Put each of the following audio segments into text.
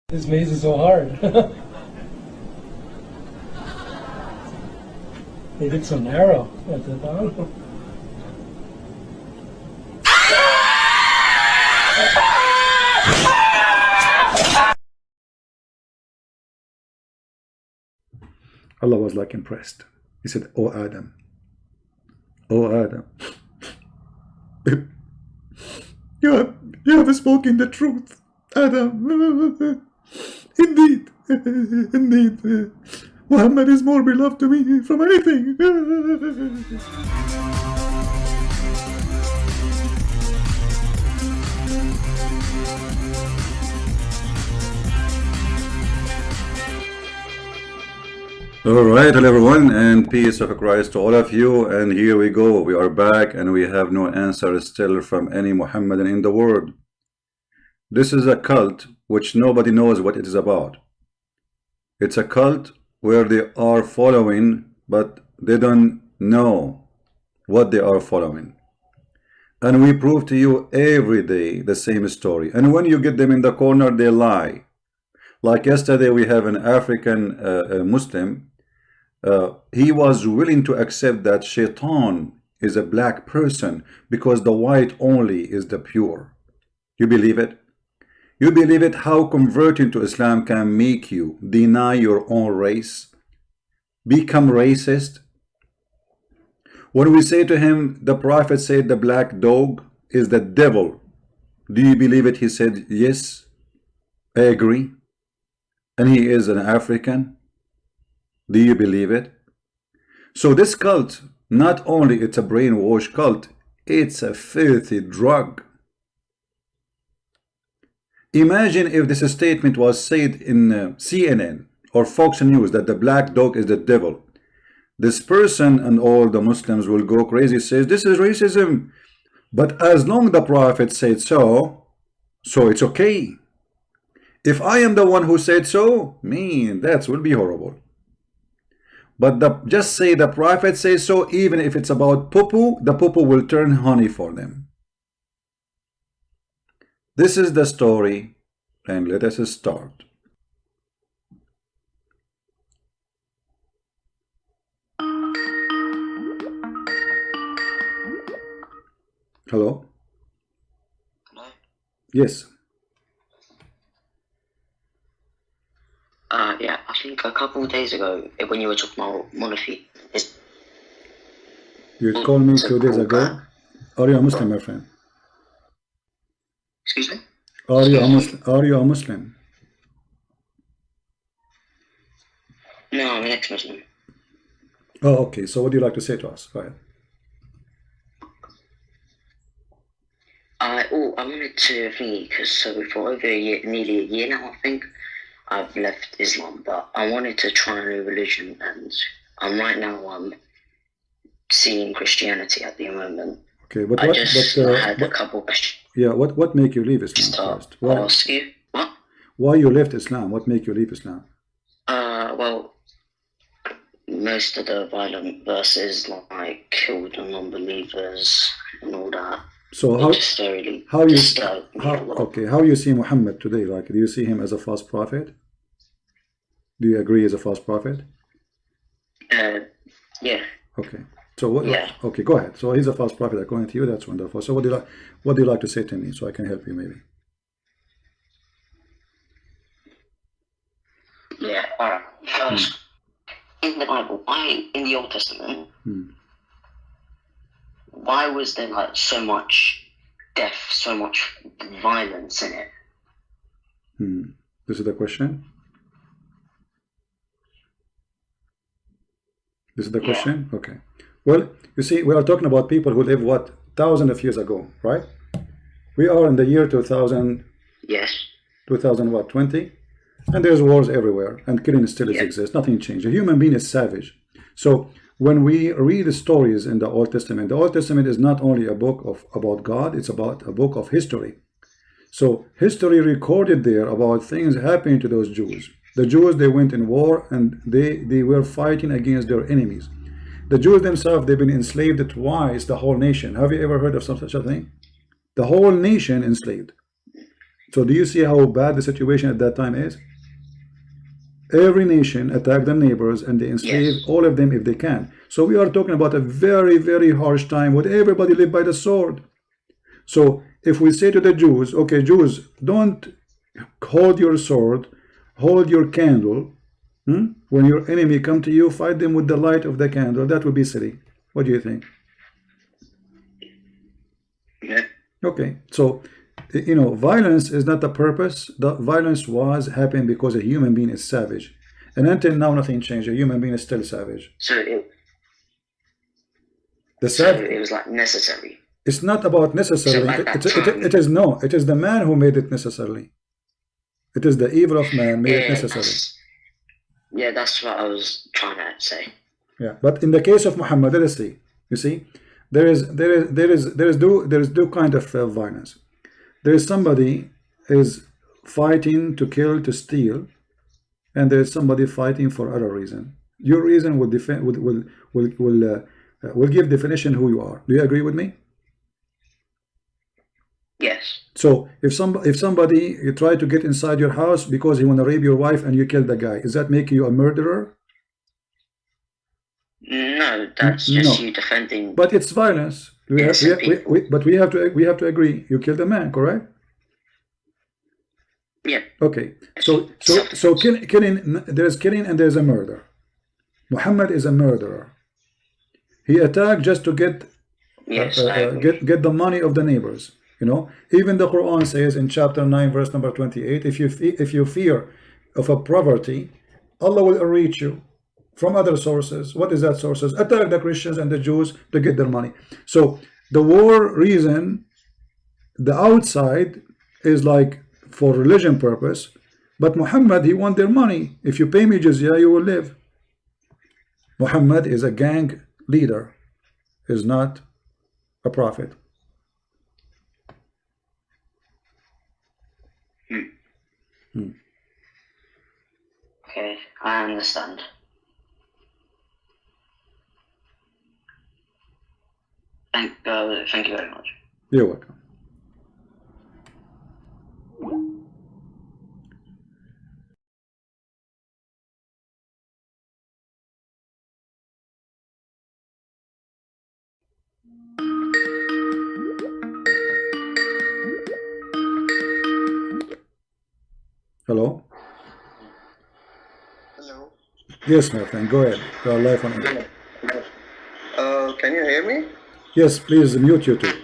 This maze is so hard. They did so narrow at the bottom. Allah was like impressed. He said, "Oh Adam, oh Adam, you have spoken the truth, Adam. Indeed, indeed, Muhammad is more beloved to me from anything." Alright, hello everyone, and peace of Christ to all of you. And here we go, we are back, and we have no answer still from any Muhammadan in the world. This is a cult which nobody knows what it is about. It's a cult where they are following, but they don't know what they are following. And we prove to you every day the same story. And when you get them in the corner, they lie. Like yesterday, we have an African Muslim. He was willing to accept that Shaitan is a black person because the white only is the pure. You believe it? You believe it? How converting to Islam can make you deny your own race, become racist? When we say to him, the Prophet said the black dog is the devil, do you believe it? He said, yes, I agree. And he is an African. Do you believe it? So this cult, not only it's a brainwash cult, it's a filthy drug. Imagine if this statement was said in CNN or Fox News that the black dog is the devil. This person and all the Muslims will go crazy, says this is racism. But as long the Prophet said so it's okay. If I am the one who said so, man, that will be horrible. But just say the Prophet says so, even if it's about poo-poo, the poo-poo will turn honey for them. This is the story, and let us start. Hello? Hello? Yes. Yeah, I think a couple of days ago, when you were talking about monarchy, You called me 2 days ago. Are you a Muslim, my friend? excuse me? Are you a Muslim? Are you a Muslim? No, I'm an ex-Muslim. Oh, okay. So what do you like to say to us? Go ahead. I wanted to think, because so for over a year, nearly a year now, I think, I've left Islam, but I wanted to try a new religion, and right now I'm seeing Christianity at the moment. Okay, but I what? just had a couple questions Yeah, what make you leave Islam to first? Why? ask you. What? Why you left Islam? What make you leave Islam? Well, most of the violent verses, like kill the non-believers and all that. So How you see Muhammad today? Like, do you see him as a false prophet? Do you agree as a false prophet? Yeah. Okay. So what? Yeah. Okay, go ahead. So he's a false prophet according to you. That's wonderful. So what do you like to say to me so I can help you maybe? Yeah. All right. First, in the Bible, in the Old Testament, why was there like so much death, so much violence in it? This is the question. This is the question. Okay. Well, you see, we are talking about people who live what, thousands of years ago, right? We are in the year 2000. Yes. 2020, and there's wars everywhere, and killing still exists. Nothing changed. A human being is savage. So when we read the stories in the Old Testament is not only a book about God, it's about a book of history. So history recorded there about things happening to those Jews. The Jews, they went in war, and they were fighting against their enemies. The Jews themselves, they've been enslaved twice, the whole nation. Have you ever heard of such a thing? The whole nation enslaved. So do you see how bad the situation at that time is? Every nation attack their neighbors and they enslave all of them if they can. So we are talking about a very, very harsh time where everybody live by the sword. So if we say to the Jews, okay, Jews, don't hold your sword, hold your candle. When your enemy come to you, fight them with the light of the candle. That would be silly. What do you think? Yeah. Okay, so you know, violence is not the purpose. The violence was happening because a human being is savage, and until now nothing changed. A human being is still savage. So it was like necessary. It's not about necessarily. So at that time, it is the man who made it necessarily. It is the evil of man made it necessary. That's what I was trying to say. Yeah, but in the case of Muhammad, let us see. You see, there is two kind of violence. There is somebody is fighting to kill, to steal, and there is somebody fighting for other reason. Your reason will defend will give definition who you are. Do you agree with me? Yes. So if somebody you try to get inside your house because he want to rape your wife and you kill the guy, is that make you a murderer? No, that's just you defending. But it's violence. But we have to agree. You killed a man, correct? Yeah. Okay. So killing. There's killing and there's a murder. Muhammad is a murderer. He attacked just to get get the money of the neighbors. You know, even the Quran says in chapter 9, verse number 28, if you fear of a poverty, Allah will enrich you from other sources. What is that sources? Attack the Christians and the Jews to get their money. So the war reason, the outside is like for religion purpose, but Muhammad, he want their money. If you pay me jizya, you will live. Muhammad is a gang leader, is not a prophet. Okay, I understand. Thank you very much. You're welcome. Hello? Hello. Yes, my friend, go ahead. You are live on air. Can you hear me? Yes, please mute YouTube.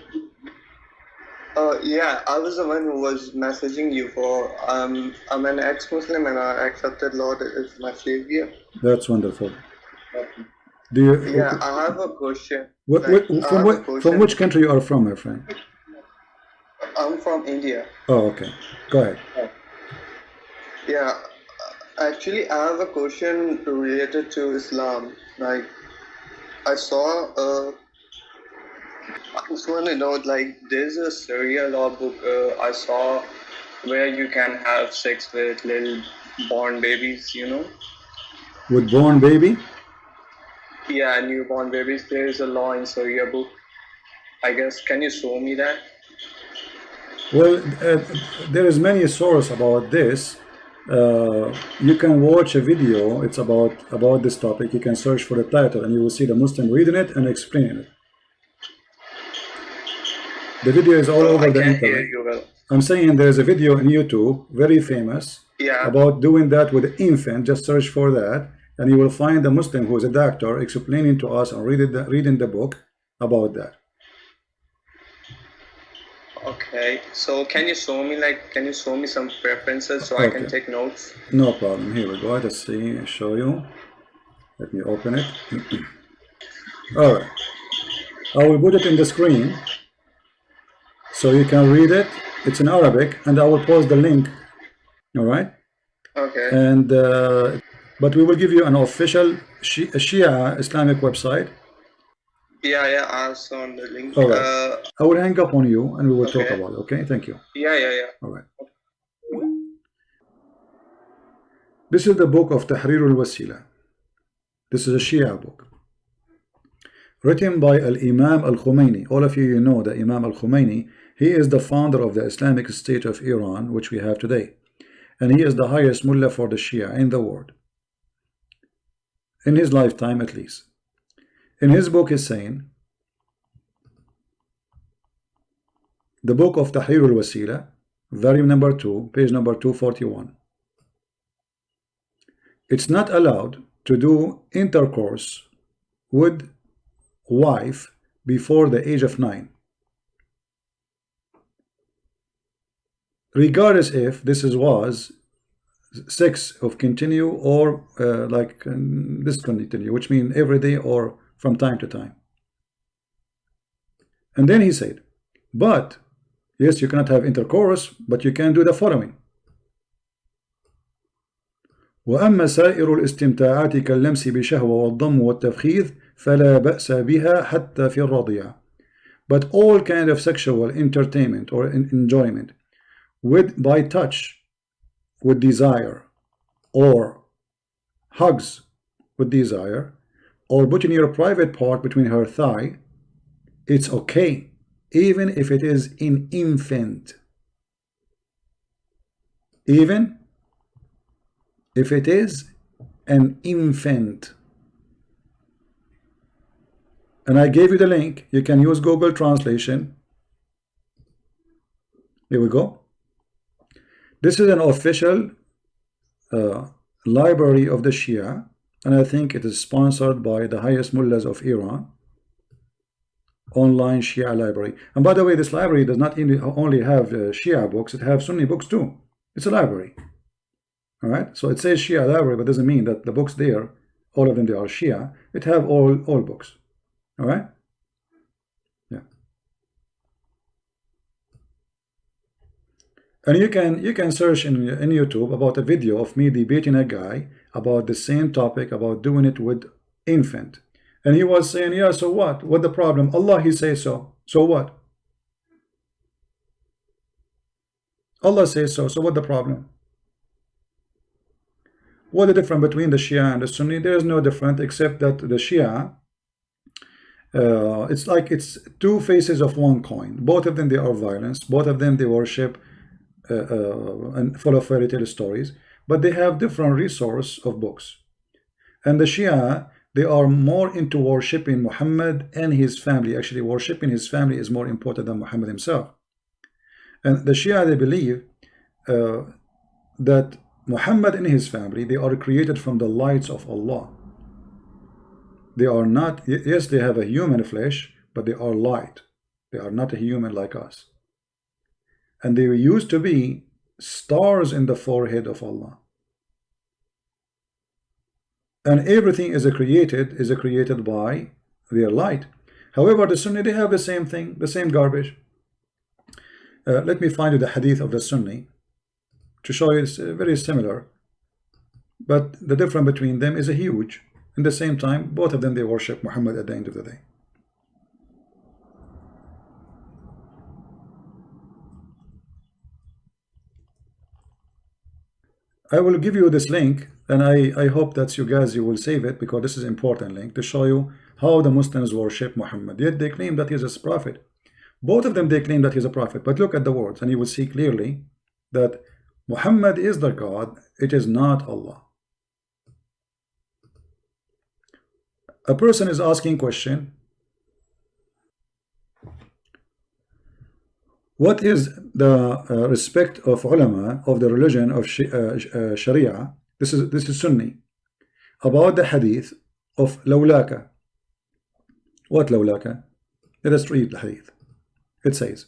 Yeah, I was the one who was messaging you for. I'm an ex-Muslim and I accepted Lord as my Savior. That's wonderful. Do you? Yeah, I have a question. From which country you are from, my friend? I'm from India. Oh, okay. Go ahead. Yeah, actually, I have a question related to Islam. Like, I saw. I just want to know, like, there's a Sharia law book I saw where you can have sex with little born babies, you know? With born baby? Yeah, newborn babies. There is a law in Sharia book. I guess, can you show me that? Well, there is many sources about this. You can watch a video. It's about this topic. You can search for the title and you will see the Muslim reading it and explaining it. The video is all over the internet. Well. I'm saying there's a video on YouTube, very famous, about doing that with an infant. Just search for that, and you will find a Muslim who is a doctor explaining to us and reading the book about that. Okay, so can you show me some preferences so I can take notes? No problem. Here we go. Let's see. I'll show you. Let me open it. All right. I will put it in the screen so you can read it. It's in Arabic, and I will post the link. All right. Okay. And but we will give you an official Shia Islamic website. Yeah, I saw on the link. All right. I will hang up on you and we will talk about it. Okay, thank you. Yeah. All right. This is the book of Tahrir al-Wasila. This is a Shia book written by Al-Imam Al-Khomeini. All of you know that Imam Al-Khomeini He is the founder of the Islamic State of Iran, which we have today. And he is the highest mullah for the Shia in the world. In his lifetime, at least. In his book, he's saying, the book of Tahrir al-Wasila, volume number 2, page number 241. It's not allowed to do intercourse with wife before the age of 9. Regardless if this was sex of continue or discontinue, which means every day or from time to time. And then he said, but yes, you cannot have intercourse, but you can do the following. وأما سائر الاستمتاعات كاللمس بشهوة والضم والتفخيذ فلا بأس بها حتى في الرضيع. But all kind of sexual entertainment or enjoyment by touch with desire, or hugs with desire, or putting your private part between her thigh, it's okay, even if it is an infant. Even if it is an infant. And I gave you the link. You can use Google Translation. Here we go. This is an official library of the Shia, and I think it is sponsored by the highest mullahs of Iran. Online Shia library. And by the way, this library does not only have Shia books, it has Sunni books too. It's a library. All right, so it says Shia library, but doesn't mean that the books there, all of them, they are Shia. It have all books. All right, yeah. And you can search in YouTube about a video of me debating a guy about the same topic, about doing it with infant, and he was saying, yeah, so what? What the problem? Allah, he says so. So what? Allah says so. So what the problem? What the difference between the Shia and the Sunni? There is no difference except that the Shia, it's like it's two faces of one coin. Both of them, they are violence. Both of them, they worship and full of fairy tale stories. But they have different resource of books. And the Shia, they are more into worshiping Muhammad and his family. Actually, worshiping his family is more important than Muhammad himself. And the Shia, they believe that Muhammad and his family, they are created from the lights of Allah. They are not, yes, they have a human flesh, but they are light. They are not a human like us. And they used to be stars in the forehead of Allah. And everything is created by their light. However, the Sunni, they have the same thing, the same garbage. Let me find you the hadith of the Sunni to show you it's very similar, but the difference between them is a huge. At the same time, both of them, they worship Muhammad at the end of the day. I will give you this link, and I hope that you guys, you will save it, because this is an important link to show you how the Muslims worship Muhammad. Yet they claim that he is a prophet. Both of them, they claim that he is a prophet, but look at the words and you will see clearly that Muhammad is the God, it is not Allah. A person is asking question, what is the respect of ulama of the religion of Sharia? This is Sunni, about the hadith of lawlaka. What lawlaka? Let us read the hadith. It says,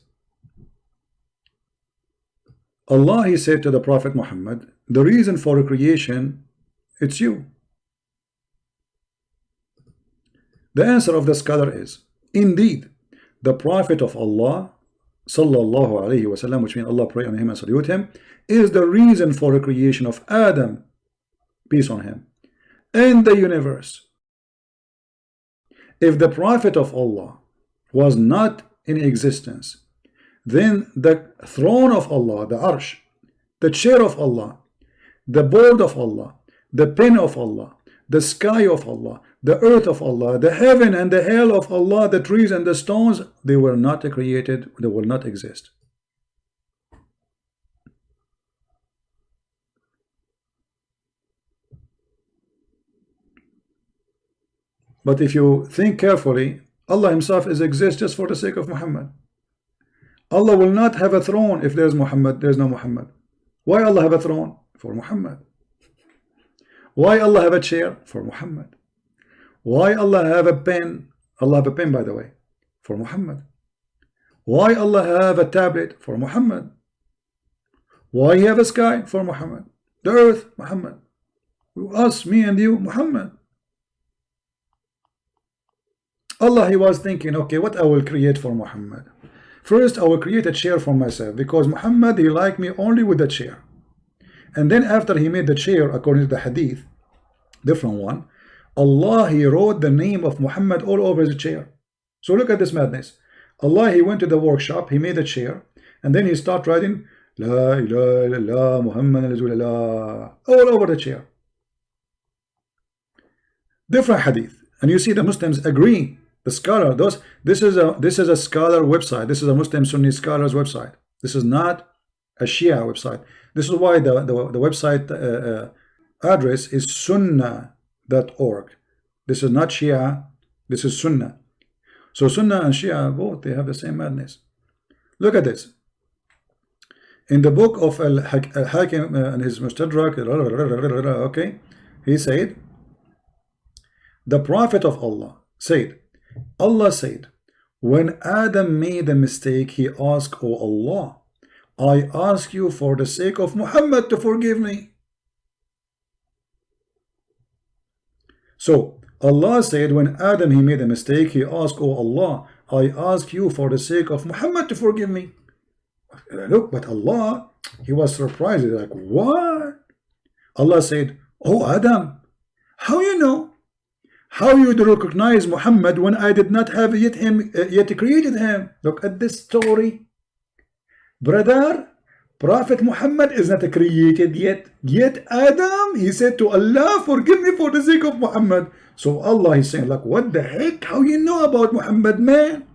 Allah, he said to the Prophet Muhammad, the reason for creation, it's you. The answer of the scholar is, indeed, the Prophet of Allah, sallallahu alayhi wasallam, which means Allah pray on him and salute him, is the reason for the creation of Adam, peace on him, and the universe. If the Prophet of Allah was not in existence, then the throne of Allah, the arsh, the chair of Allah, the board of Allah, the pen of Allah, the sky of Allah, the earth of Allah, the heaven and the hell of Allah, the trees and the stones, they were not created, they will not exist. But if you think carefully, Allah himself exists just for the sake of Muhammad. Allah will not have a throne if there's Muhammad, there's no Muhammad. Why Allah have a throne? For Muhammad. Why Allah have a chair? For Muhammad. Why Allah have a pen? Allah have a pen, by the way, for Muhammad. Why Allah have a tablet? For Muhammad. Why he have a sky? For Muhammad. The earth? Muhammad. Us, me and you, Muhammad. Allah, he was thinking, okay, what I will create for Muhammad? First, I will create a chair for myself, because Muhammad, he liked me only with the chair. And then after he made the chair, according to the hadith, different one, Allah, he wrote the name of Muhammad all over his chair. So look at this madness. Allah, he went to the workshop, he made a chair, and then he started writing La ilaha illallah Muhammad Rasulullah all over the chair. Different hadith. And you see the Muslims agree. The scholar, this is a scholar website. This is a Muslim Sunni scholars website. This is not a Shia website. This is why the website address is sunnah.org. This is not Shia, this is Sunnah. So Sunnah and Shia, both, they have the same madness. Look at this. In the book of Al-Hakim and his Mustadrak, okay, he said, the Prophet of Allah said, Allah said, when Adam made a mistake, he asked, oh Allah, I ask you for the sake of Muhammad to forgive me. So Allah said, when Adam he made a mistake, he asked, oh Allah, I ask you for the sake of Muhammad to forgive me. Look, but Allah, he was surprised. He's like, what? Allah said, oh Adam, how you know? How you would recognize Muhammad when I did not have yet created him? Look at this story. Brother, Prophet Muhammad is not created yet. Yet Adam, he said to Allah, forgive me for the sake of Muhammad. So Allah is saying, like, what the heck? How you know about Muhammad, man?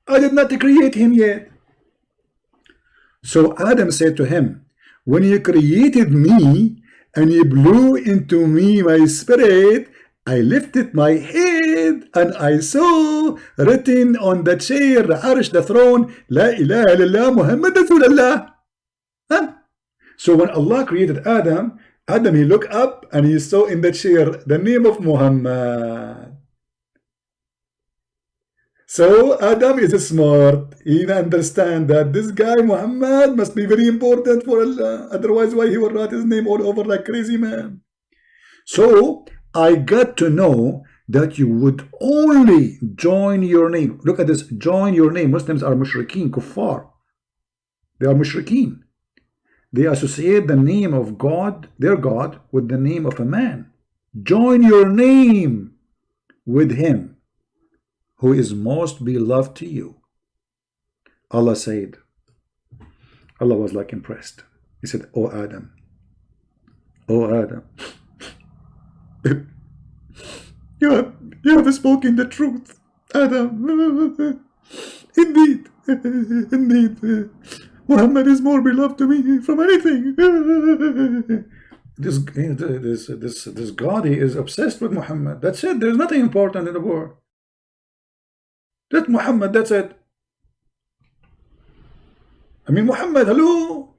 I did not create him yet. So Adam said to him, when you created me and you blew into me my spirit, I lifted my head and I saw written on the chair, the arsh, the throne, La ilaha illallah Muhammad Rasulullah. Huh? So when Allah created Adam, he looked up and he saw in the chair the name of Muhammad. So Adam is smart. He understands that this guy Muhammad must be very important for Allah. Otherwise, why he would write his name all over like crazy man? So I got to know that you would only join your name. Look at this, join your name. Muslims are mushrikeen, kuffar. They are mushrikeen. They associate the name of God, their God, with the name of a man. Join your name with him who is most beloved to you. Allah said, Allah was like impressed. He said, oh Adam, you have spoken the truth, Adam. Indeed, Muhammad is more beloved to me from anything. This God, he is obsessed with Muhammad. That's it. There's nothing important in the world. That's Muhammad. That's it. I mean, Muhammad. Hello.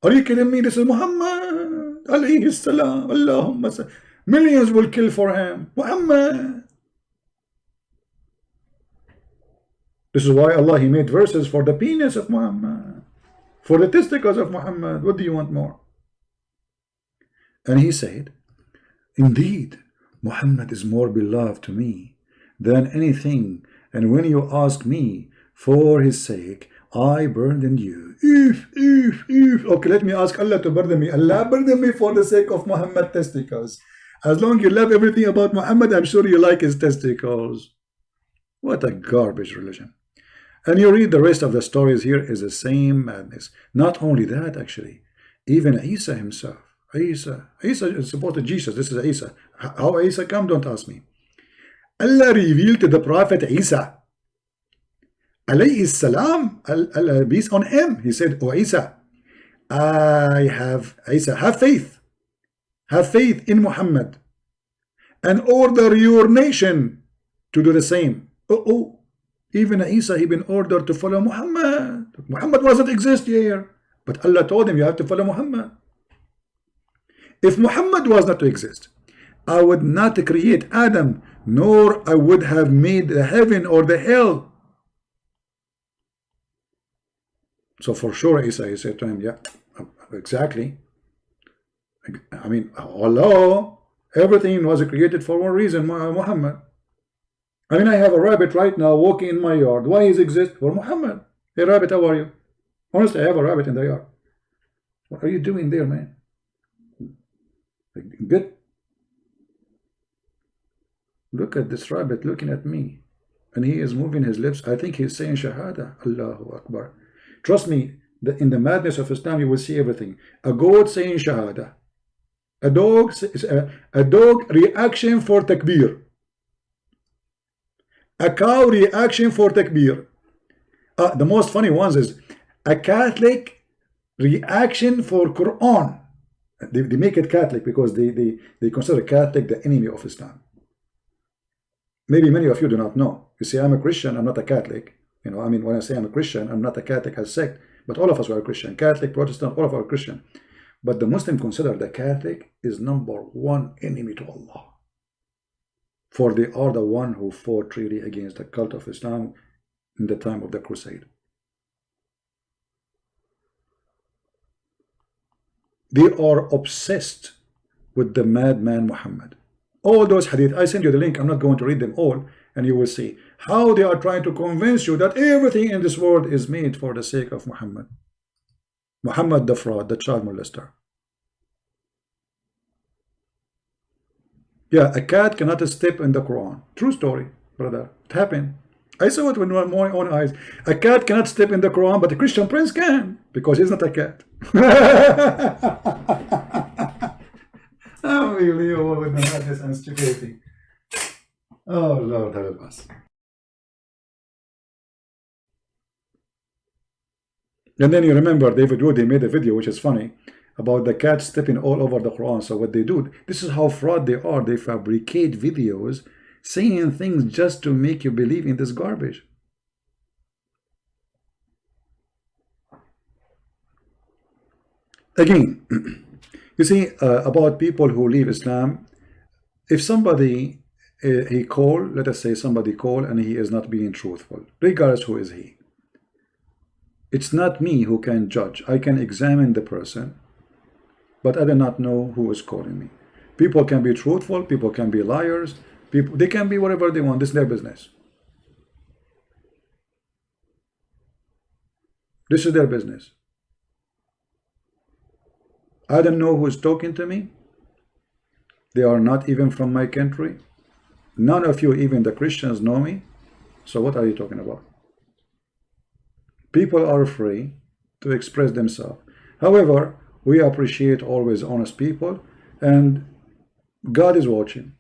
Are you kidding me? This is Muhammad. Alayhi salam. Allahumma salam. Millions will kill for him. Muhammad. This is why Allah, he made verses for the penis of Muhammad, for the testicles of Muhammad. What do you want more? And he said, indeed, Muhammad is more beloved to me than anything. And when you ask me for his sake, I burden you. Okay, let me ask Allah to burden me. Allah, burden me for the sake of Muhammad testicles. As long as you love everything about Muhammad, I'm sure you like his testicles. What a garbage religion. And you read the rest of the stories here is the same madness. Not only that, actually, even Isa himself. Isa is supposed to Jesus. This is Isa. How Isa come? Don't ask me. Allah revealed to the Prophet Isa, alayhi salam, peace on him. He said, "Oh Isa, Isa, have faith in Muhammad, and order your nation to do the same." Even Isa, he been ordered to follow Muhammad. Muhammad wasn't exist here, but Allah told him you have to follow Muhammad. If Muhammad was not to exist, I would not create Adam, nor I would have made the heaven or the hell. So for sure, Isa, he said to him, yeah, exactly. I mean, Allah, everything was created for one reason, Muhammad. I mean, I have a rabbit right now walking in my yard. Why is exist? For Muhammad. Hey rabbit, how are you? Honestly, I have a rabbit in the yard. What are you doing there, man? Good. Look at this rabbit looking at me, and he is moving his lips. I think he's saying Shahada. Allahu Akbar. Trust me, in the madness of Islam, you will see everything. A goat saying Shahada. A dog reaction for takbir. A cow reaction for takbir. The most funny ones is a Catholic reaction for Quran. They make it Catholic because they consider Catholic the enemy of Islam. Maybe many of you do not know. You see, I'm a Christian, I'm not a Catholic. You know, I mean, when I say I'm a Christian, I'm not a Catholic as sect, but all of us are Christian. Catholic, Protestant, all of us are Christian. But the Muslim consider the Catholic is #1 enemy to Allah. For they are the one who fought really against the cult of Islam in the time of the crusade. They are obsessed with the madman Muhammad. All those hadith, I send you the link, I'm not going to read them all, and you will see how they are trying to convince you that everything in this world is made for the sake of Muhammad. Muhammad the fraud, the child molester. Yeah, a cat cannot step in the Quran. True story, brother. It happened. I saw it with my own eyes. A cat cannot step in the Quran, but a Christian prince can, because he's not a cat. Unbelievable with the madness and stupidity. Oh Lord, help us. And then you remember David Wood, he made a video which is funny about the cat stepping all over the Quran. So what they do, this is how fraud they are. They fabricate videos saying things just to make you believe in this garbage. Again, you see, about people who leave Islam, if somebody he call, let us say somebody call and he is not being truthful, regardless who is he, it's not me who can judge. I can examine the person, but I do not know who is calling me. People can be truthful, people can be liars, people, they can be whatever they want. This is their business. This is their business. I don't know who is talking to me. They are not even from my country. None of you, even the Christians, know me. So what are you talking about? People are free to express themselves. However, we appreciate always honest people, and God is watching.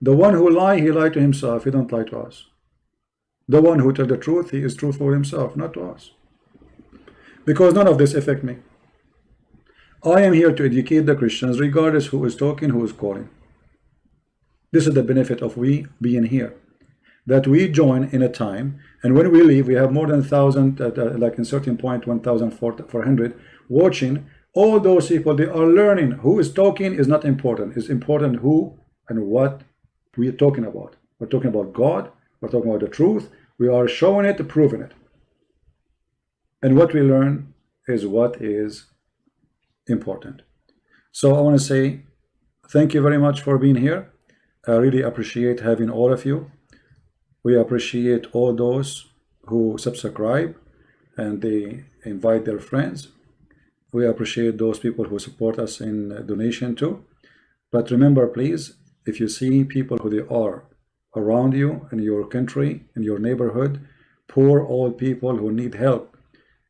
The one who lie, he lied to himself. He don't lie to us. The one who tell the truth, he is truthful himself, not to us. Because none of this affect me. I am here to educate the Christians, regardless who is talking, who is calling. This is the benefit of we being here, that we join in a time, and when we leave, we have more than 1,000, like in certain point, 1,400 watching. All those people, they are learning. Who is talking is not important. It's important who and what we are talking about. We're talking about God. We're talking about the truth. We are showing it, proving it. And what we learn is what is important. So I want to say thank you very much for being here. I really appreciate having all of you. We appreciate all those who subscribe and they invite their friends. We appreciate those people who support us in donation too. But remember, please, if you see people who they are around you in your country, in your neighborhood, poor old people who need help,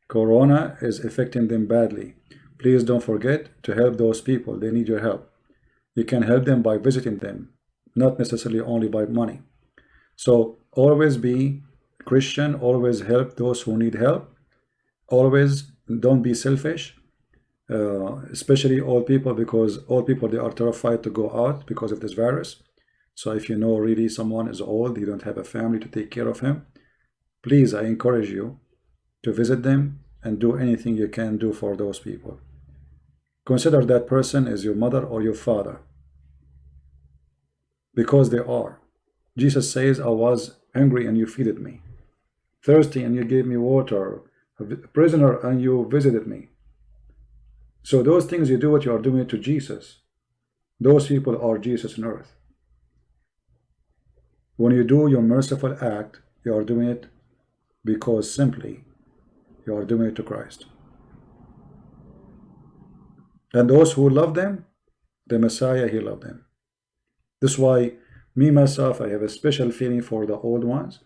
Corona is affecting them badly. Please don't forget to help those people. They need your help. You can help them by visiting them, not necessarily only by money. So always be Christian, always help those who need help. Always don't be selfish, especially old people, because old people, they are terrified to go out because of this virus. So if you know really someone is old, you don't have a family to take care of him, please, I encourage you to visit them and do anything you can do for those people. Consider that person as your mother or your father, because they are. Jesus says, I was hungry and you feeded me, thirsty and you gave me water, a prisoner and you visited me. So those things you do, what you are doing to Jesus. Those people are Jesus on earth. When you do your merciful act, you are doing it because simply you are doing it to Christ. And those who love them, the Messiah, he loved them. This is why me, myself, I have a special feeling for the old ones.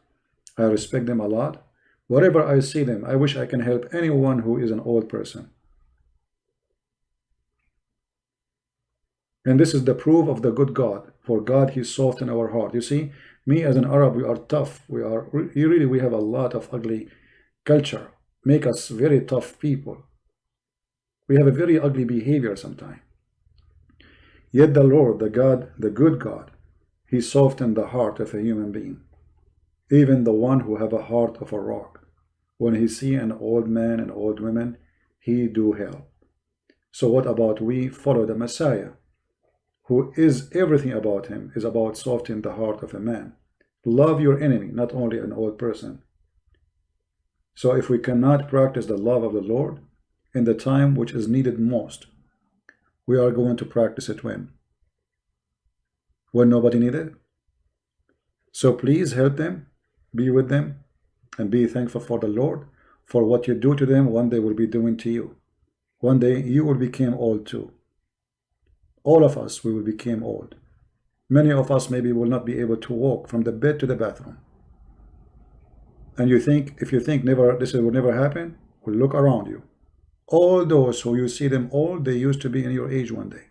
I respect them a lot. Wherever I see them, I wish I can help anyone who is an old person. And this is the proof of the good God. For God, he softened our heart. You see, me as an Arab, we are tough. We have a lot of ugly culture. Make us very tough people. We have a very ugly behavior sometimes. Yet the Lord, the God, the good God, he softened the heart of a human being. Even the one who have a heart of a rock. When he see an old man and old women, he do help. So what about we follow the Messiah, who is everything about him, is about softening the heart of a man. Love your enemy, not only an old person. So if we cannot practice the love of the Lord in the time which is needed most, we are going to practice it when? When nobody needed it? So please help them, be with them, and be thankful for the Lord for what you do to them. One day will be doing to you. One day you will become old too. All of us, we will become old. Many of us maybe will not be able to walk from the bed to the bathroom. And you think, if you think this will never happen, well, look around you. All those who you see them old, they used to be in your age one day.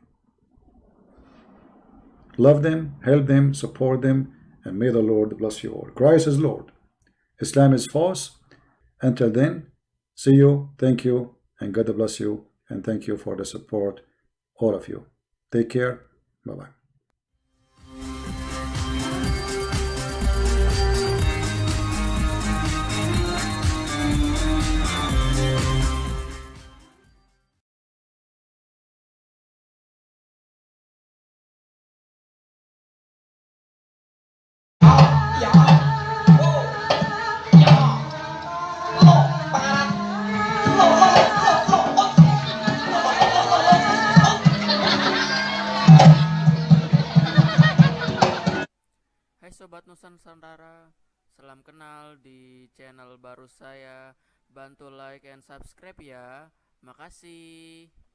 Love them, help them, support them, and may the Lord bless you all. Christ is Lord. Islam is false. Until then, see you, thank you, and God bless you, and thank you for the support, all of you. Take care. Bye-bye. Hai Sobat Nusantara, salam kenal di channel baru saya. Bantu like and subscribe ya. Makasih.